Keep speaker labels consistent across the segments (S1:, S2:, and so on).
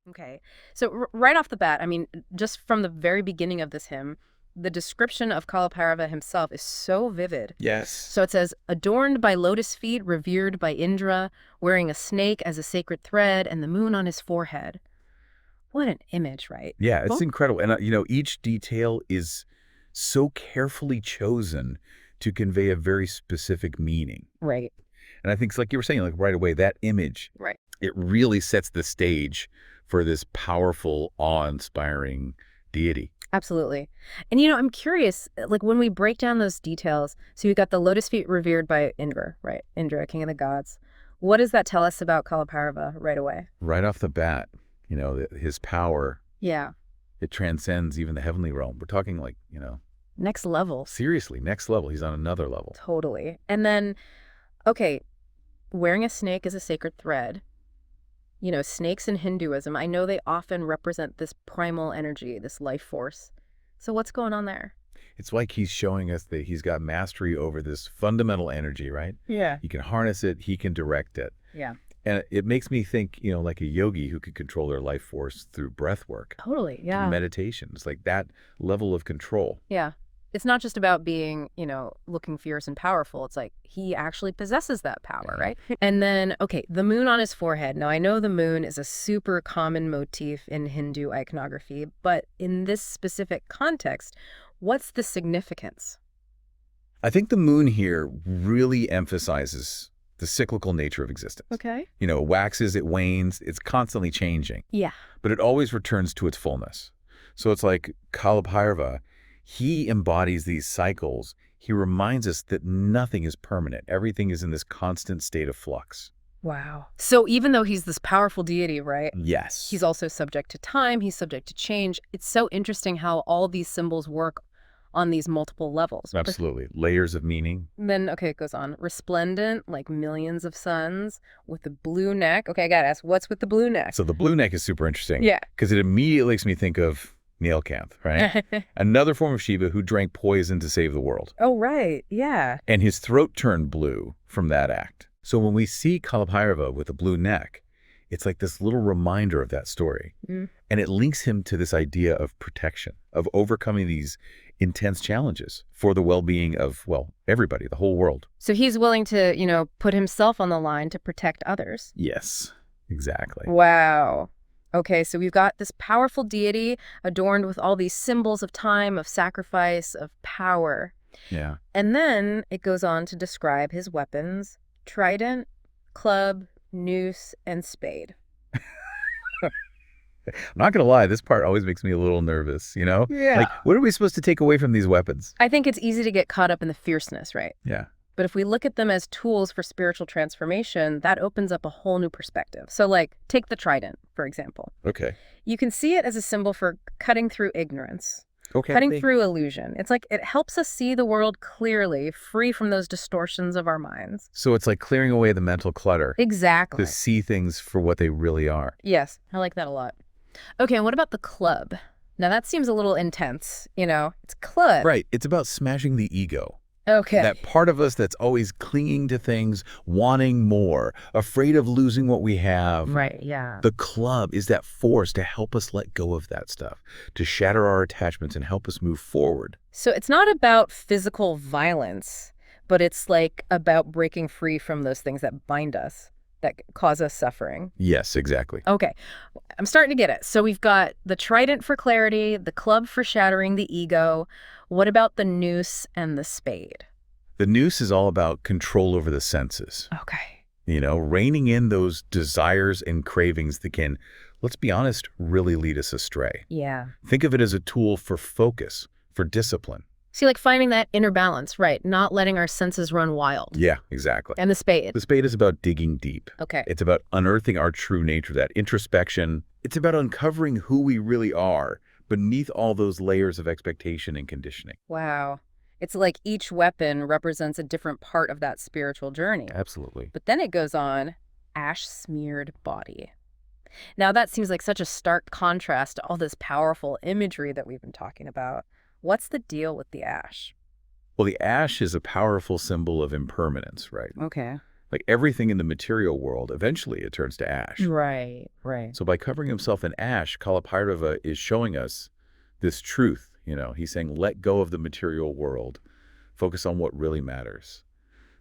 S1: Okay. So right off the bat, I mean, just from the very beginning of this hymn, the description of Kalabhairava himself is so vivid.
S2: Yes.
S1: So it says, adorned by lotus feet, revered by Indra, wearing a snake as a sacred thread, and the moon on his forehead. What an image, right?
S2: Yeah, it's
S1: Well,
S2: incredible. And, each detail is so carefully chosen to convey a very specific meaning.
S1: right,
S2: And I think it's like you were saying, like right away, that image,
S1: right.
S2: it really sets the stage for this powerful, awe-inspiring deity.
S1: Absolutely. And I'm curious, like when we break down those details, so you got the lotus feet revered by Indra, right? Indra, king of the gods. What does that tell us about Kalabhairava right away?
S2: Right off the bat, his power,
S1: Yeah.
S2: it transcends even the heavenly realm. We're talking like,
S1: Next level.
S2: seriously, next level. He's on another level.
S1: Totally. And then, okay, wearing a snake is a sacred thread. Snakes in Hinduism, I know they often represent this primal energy, this life force. So what's going on there?
S2: It's like he's showing us that he's got mastery over this fundamental energy, right?
S1: Yeah.
S2: He can harness it, he can direct it.
S1: Yeah.
S2: And it makes me think, like a yogi who could control their life force through breath work,
S1: Totally.
S2: through
S1: Yeah.
S2: meditation. It's like that level of control.
S1: Yeah. It's not just about being, looking fierce and powerful. It's like he actually possesses that power, right? And then, okay, the moon on his forehead. Now, I know the moon is a super common motif in Hindu iconography, but in this specific context, what's the significance?
S2: I think the moon here really emphasizes the cyclical nature of existence.
S1: Okay.
S2: It waxes, it wanes, it's constantly changing,
S1: Yeah.
S2: but it always returns to its fullness. So it's like Kalabhairava, he embodies these cycles. He reminds us that nothing is permanent. Everything is in this constant state of flux.
S1: Wow. So even though he's this powerful deity, right?
S2: Yes.
S1: He's also subject to time, he's subject to change. It's so interesting how all these symbols work on these multiple levels.
S2: Absolutely. Layers of meaning.
S1: Then, okay, it goes on. Resplendent, like millions of suns, with the blue neck. Okay, I gotta ask, what's with the blue neck?
S2: So the blue neck is super interesting.
S1: Yeah.
S2: Because it immediately makes me think of Neelkanth, right? Another form of Shiva who drank poison to save the world.
S1: Oh, right. Yeah.
S2: And his throat turned blue from that act. So when we see Kalabhairava with a blue neck, it's like this little reminder of that story.
S1: Mm.
S2: And it links him to this idea of protection, of overcoming these intense challenges for the well-being of, well, everybody, the whole world.
S1: So he's willing to, put himself on the line to protect others.
S2: Yes, exactly.
S1: Wow. Okay, so we've got this powerful deity adorned with all these symbols of time, of sacrifice, of power.
S2: Yeah.
S1: And then it goes on to describe his weapons: trident, club, noose, and spade.
S2: I'm not going to lie, this part always makes me a little nervous,
S1: Yeah.
S2: Like, what are we supposed to take away from these weapons?
S1: I think it's easy to get caught up in the fierceness, right?
S2: Yeah.
S1: But if we look at them as tools for spiritual transformation, that opens up a whole new perspective. So like, take the trident, for example.
S2: Okay.
S1: You can see it as a symbol for cutting through ignorance,
S2: Okay.
S1: cutting through illusion. It's like it helps us see the world clearly, free from those distortions of our minds.
S2: So it's like clearing away the mental clutter
S1: Exactly.
S2: to see things for what they really are.
S1: Yes, I like that a lot. Okay, and what about the club? Now that seems a little intense, It's club.
S2: Right. It's about smashing the ego.
S1: Okay.
S2: That part of us that's always clinging to things, wanting more, afraid of losing what we have.
S1: Right, yeah.
S2: The club is that force to help us let go of that stuff, to shatter our attachments and help us move forward.
S1: So it's not about physical violence, but it's like about breaking free from those things that bind us, that cause us suffering.
S2: Yes, exactly.
S1: Okay, I'm starting to get it. So we've got the trident for clarity, the club for shattering the ego. What about the noose and the spade?
S2: The noose is all about control over the senses.
S1: Okay.
S2: Reining in those desires and cravings that can, let's be honest, really lead us astray.
S1: Yeah.
S2: Think of it as a tool for focus, for discipline.
S1: See, like finding that inner balance, right? Not letting our senses run wild.
S2: Yeah, exactly.
S1: And the spade.
S2: The spade is about digging deep.
S1: Okay.
S2: It's about unearthing our true nature, that introspection. It's about uncovering who we really are beneath all those layers of expectation and conditioning.
S1: Wow. It's like each weapon represents a different part of that spiritual journey.
S2: Absolutely.
S1: But then it goes on, ash-smeared body. Now that seems like such a stark contrast to all this powerful imagery that we've been talking about. What's the deal with the ash?
S2: Well, the ash is a powerful symbol of impermanence, right?
S1: Okay.
S2: Like everything in the material world, eventually it turns to ash.
S1: Right, right.
S2: So by covering himself in ash, Kalabhairava is showing us this truth. He's saying, let go of the material world, focus on what really matters,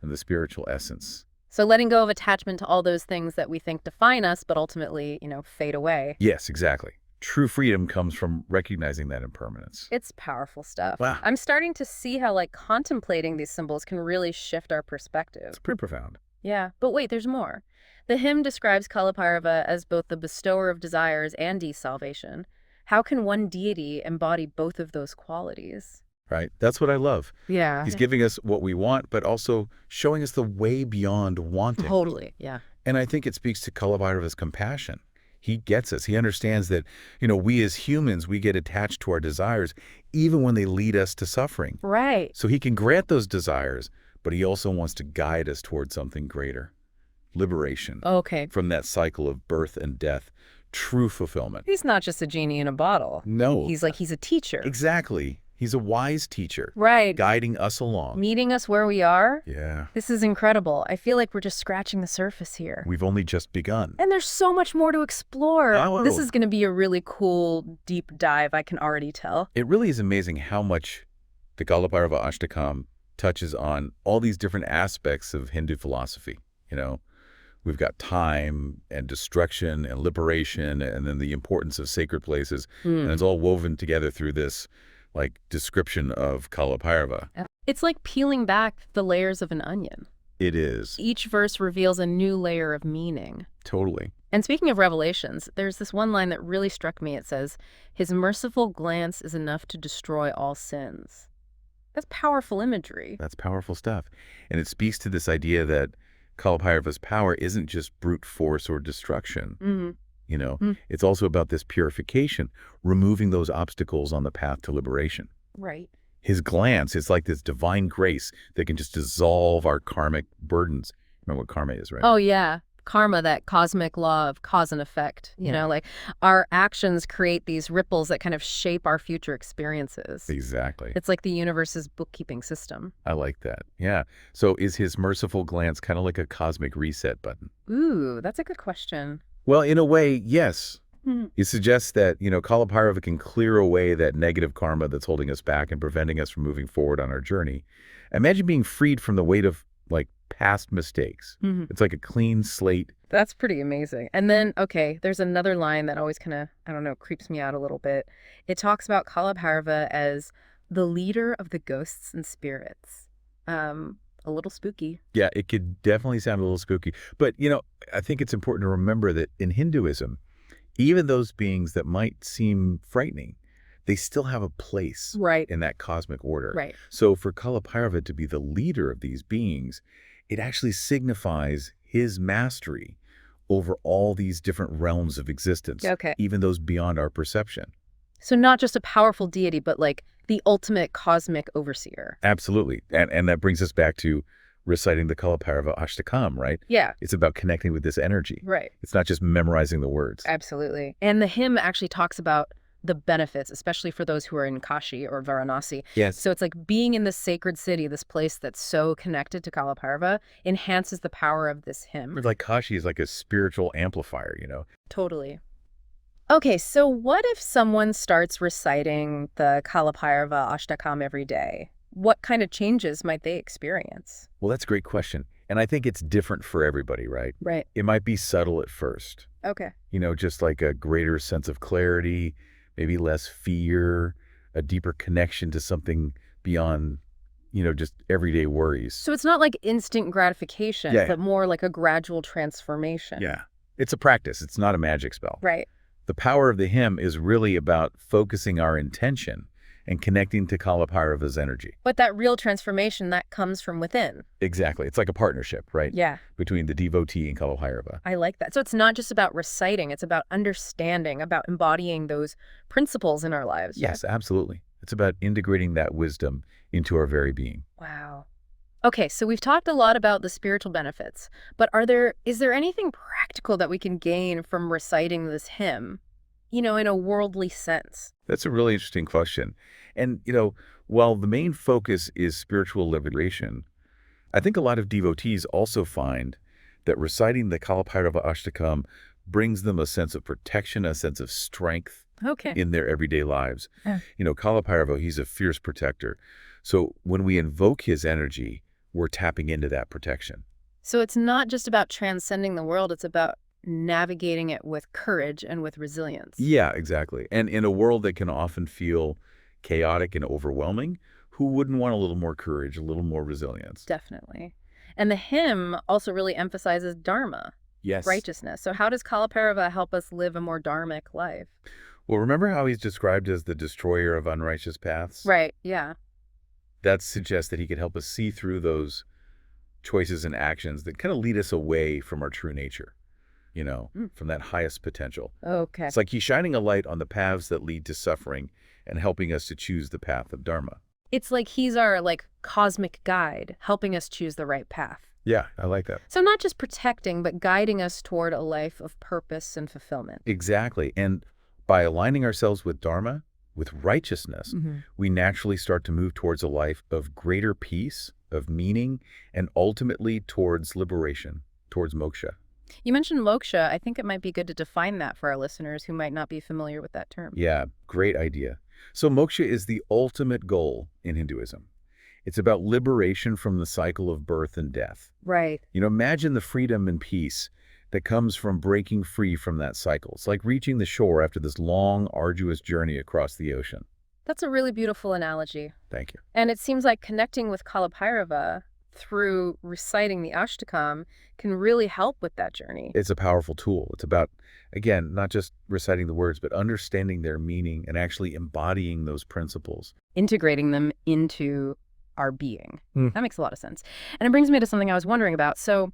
S2: and the spiritual essence.
S1: So letting go of attachment to all those things that we think define us, but ultimately, fade away.
S2: Yes, exactly. True freedom comes from recognizing that impermanence.
S1: It's powerful stuff.
S2: Wow.
S1: I'm starting to see how, contemplating these symbols can really shift our perspective.
S2: It's pretty profound.
S1: Yeah, but wait, there's more. The hymn describes Kalabhairava as both the bestower of desires and desalvation. How can one deity embody both of those qualities?
S2: Right? That's what I love.
S1: Yeah.
S2: He's giving us what we want, but also showing us the way beyond wanting.
S1: Totally, yeah.
S2: And I think it speaks to Kalabhairava's compassion. He gets us. He understands that, we as humans, we get attached to our desires, even when they lead us to suffering.
S1: Right.
S2: So he can grant those desires, but he also wants to guide us towards something greater. Liberation.
S1: Okay.
S2: From that cycle of birth and death. True fulfillment.
S1: He's not just a genie in a bottle.
S2: No.
S1: He's a teacher.
S2: Exactly. He's a wise teacher.
S1: Right.
S2: Guiding us along.
S1: Meeting us where we are.
S2: Yeah.
S1: This is incredible. I feel like we're just scratching the surface here.
S2: We've only just begun.
S1: And there's so much more to explore.
S2: Oh.
S1: This is going to be a really cool, deep dive, I can already tell.
S2: It really is amazing how much the Kalabhairava Ashtakam touches on all these different aspects of Hindu philosophy. We've got time and destruction and liberation and then the importance of sacred places. And it's all woven together through this description of Kalabhairava.
S1: It's like peeling back the layers of an onion.
S2: It is.
S1: Each verse reveals a new layer of meaning.
S2: Totally.
S1: And speaking of revelations, there's this one line that really struck me. It says, "His merciful glance is enough to destroy all sins." That's powerful imagery.
S2: That's powerful stuff. And it speaks to this idea that Kalabhairava's power isn't just brute force or destruction. It's also about this purification, removing those obstacles on the path to liberation.
S1: Right.
S2: His glance is like this divine grace that can just dissolve our karmic burdens. Remember what karma is, right?
S1: Oh, yeah. Karma, that cosmic law of cause and effect. Our actions create these ripples that kind of shape our future experiences.
S2: Exactly.
S1: It's like the universe's bookkeeping system.
S2: I like that. Yeah. So is his merciful glance kind of like a cosmic reset button?
S1: Ooh, that's a good question.
S2: Well, in a way, yes. It suggests that, Kalabhairava can clear away that negative karma that's holding us back and preventing us from moving forward on our journey. Imagine being freed from the weight of, past mistakes. It's like a clean slate.
S1: That's pretty amazing. And then, okay, there's another line that always kind of, I don't know, creeps me out a little bit. It talks about Kalabhairava as the leader of the ghosts and spirits. A little spooky.
S2: Yeah, it could definitely sound a little spooky. But, I think it's important to remember that in Hinduism, even those beings that might seem frightening, they still have a place in that cosmic order.
S1: Right.
S2: So for Kalabhairava to be the leader of these beings, it actually signifies his mastery over all these different realms of existence, even those beyond our perception.
S1: So not just a powerful deity, but the ultimate cosmic overseer.
S2: Absolutely. And that brings us back to reciting the Kalabhairava Ashtakam, right?
S1: Yeah.
S2: It's about connecting with this energy.
S1: Right.
S2: It's not just memorizing the words.
S1: Absolutely. And the hymn actually talks about the benefits, especially for those who are in Kashi or Varanasi.
S2: Yes.
S1: So it's like being in this sacred city, this place that's so connected to Kalabhairava, enhances the power of this hymn.
S2: It's like Kashi is like a spiritual amplifier,
S1: Totally. Okay, so what if someone starts reciting the Kalabhairava Ashtakam every day? What kind of changes might they experience?
S2: Well, that's a great question. And I think it's different for everybody, right?
S1: Right.
S2: It might be subtle at first.
S1: Okay.
S2: Just like a greater sense of clarity, maybe less fear, a deeper connection to something beyond, just everyday worries.
S1: So it's not like instant gratification, but more like a gradual transformation.
S2: Yeah. It's a practice. It's not a magic spell.
S1: Right.
S2: The power of the hymn is really about focusing our intention and connecting to Kalabhairava's energy.
S1: But that real transformation, that comes from within.
S2: Exactly. It's like a partnership, right?
S1: Yeah.
S2: Between the devotee and Kalabhairava.
S1: I like that. So it's not just about reciting, it's about understanding, about embodying those principles in our lives.
S2: Yes, absolutely. It's about integrating that wisdom into our very being.
S1: Wow. Okay, so we've talked a lot about the spiritual benefits, but is there anything practical that we can gain from reciting this hymn, in a worldly sense?
S2: That's a really interesting question. And, while the main focus is spiritual liberation, I think a lot of devotees also find that reciting the Kalabhairava Ashtakam brings them a sense of protection, a sense of strength
S1: Okay.
S2: in their everyday lives.
S1: Yeah.
S2: Kalabhairava, he's a fierce protector. So when we invoke his energy, we're tapping into that protection.
S1: So it's not just about transcending the world, it's about navigating it with courage and with resilience.
S2: Yeah, exactly. And in a world that can often feel chaotic and overwhelming, who wouldn't want a little more courage, a little more resilience?
S1: Definitely. And the hymn also really emphasizes dharma,
S2: Yes.
S1: righteousness. So how does Kalabhairava help us live a more dharmic life?
S2: Well, remember how he's described as the destroyer of unrighteous paths?
S1: Right, yeah.
S2: That suggests that he could help us see through those choices and actions that kind of lead us away from our true nature, from that highest potential.
S1: Okay.
S2: It's like he's shining a light on the paths that lead to suffering and helping us to choose the path of Dharma.
S1: It's like he's our cosmic guide, helping us choose the right path.
S2: Yeah, I like that.
S1: So not just protecting, but guiding us toward a life of purpose and fulfillment.
S2: Exactly. And by aligning ourselves with Dharma, with righteousness, we naturally start to move towards a life of greater peace, of meaning, and ultimately towards liberation, towards moksha.
S1: You mentioned moksha. I think it might be good to define that for our listeners who might not be familiar with that term.
S2: Yeah, great idea. So moksha is the ultimate goal in Hinduism. It's about liberation from the cycle of birth and death.
S1: Right.
S2: Imagine the freedom and peace that comes from breaking free from that cycle. It's like reaching the shore after this long, arduous journey across the ocean.
S1: That's a really beautiful analogy.
S2: Thank you.
S1: And it seems like connecting with Kalabhairava through reciting the Ashtakam can really help with that journey.
S2: It's a powerful tool. It's about, again, not just reciting the words, but understanding their meaning and actually embodying those principles.
S1: Integrating them into our being. That makes a lot of sense. And it brings me to something I was wondering about. So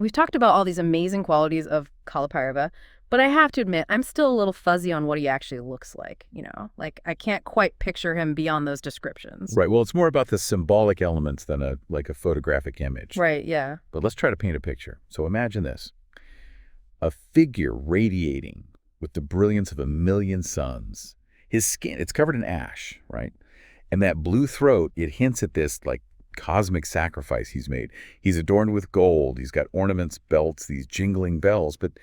S1: we've talked about all these amazing qualities of Kalabhairava, but I have to admit, I'm still a little fuzzy on what he actually looks like, I can't quite picture him beyond those descriptions.
S2: Right. Well, it's more about the symbolic elements than a photographic image.
S1: Right, yeah.
S2: But let's try to paint a picture. So imagine this. A figure radiating with the brilliance of a million suns. His skin, it's covered in ash, right? And that blue throat, it hints at this cosmic sacrifice he's made. He's adorned with gold. He's got ornaments, belts, these jingling bells. But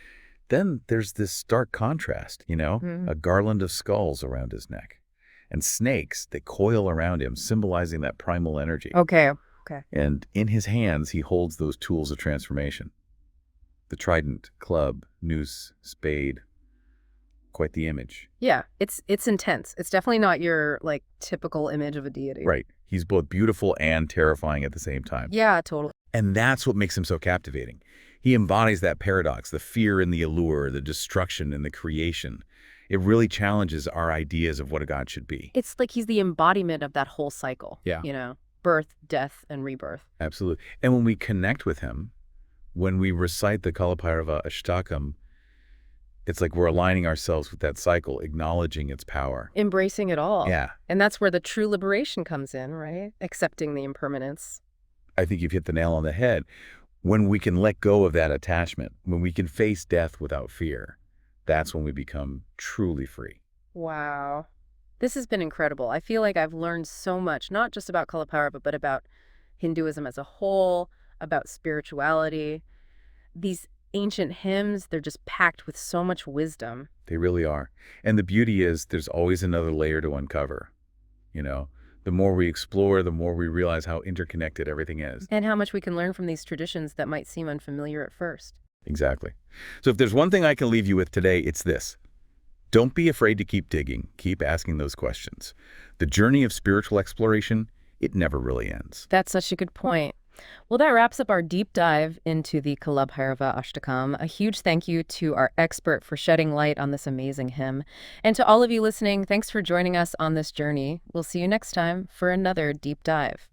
S2: then there's this stark contrast, a garland of skulls around his neck. And snakes, they coil around him, symbolizing that primal energy.
S1: Okay.
S2: And in his hands, he holds those tools of transformation. The trident, club, noose, spade. Quite the image.
S1: Yeah, it's intense. It's definitely not your typical image of a deity.
S2: Right. He's both beautiful and terrifying at the same time.
S1: Yeah, totally.
S2: And that's what makes him so captivating. He embodies that paradox, the fear and the allure, the destruction and the creation. It really challenges our ideas of what a god should be.
S1: It's like he's the embodiment of that whole cycle.
S2: Yeah.
S1: Birth, death, and rebirth.
S2: Absolutely. And when we connect with him, when we recite the Kalabhairava Ashtakam, it's like we're aligning ourselves with that cycle, acknowledging its power.
S1: Embracing it all.
S2: Yeah.
S1: And that's where the true liberation comes in, right? Accepting the impermanence.
S2: I think you've hit the nail on the head. When we can let go of that attachment, when we can face death without fear, that's when we become truly free.
S1: Wow. This has been incredible. I feel like I've learned so much, not just about Kalabhairava, but about Hinduism as a whole, about spirituality. These ancient hymns, they're just packed with so much wisdom.
S2: They really are. And the beauty is there's always another layer to uncover. The more we explore, the more we realize how interconnected everything is.
S1: And how much we can learn from these traditions that might seem unfamiliar at first.
S2: Exactly. So if there's one thing I can leave you with today, it's this. Don't be afraid to keep digging. Keep asking those questions. The journey of spiritual exploration, it never really ends.
S1: That's such a good point. Well, that wraps up our deep dive into the Kalabhairava Ashtakam. A huge thank you to our expert for shedding light on this amazing hymn. And to all of you listening, thanks for joining us on this journey. We'll see you next time for another deep dive.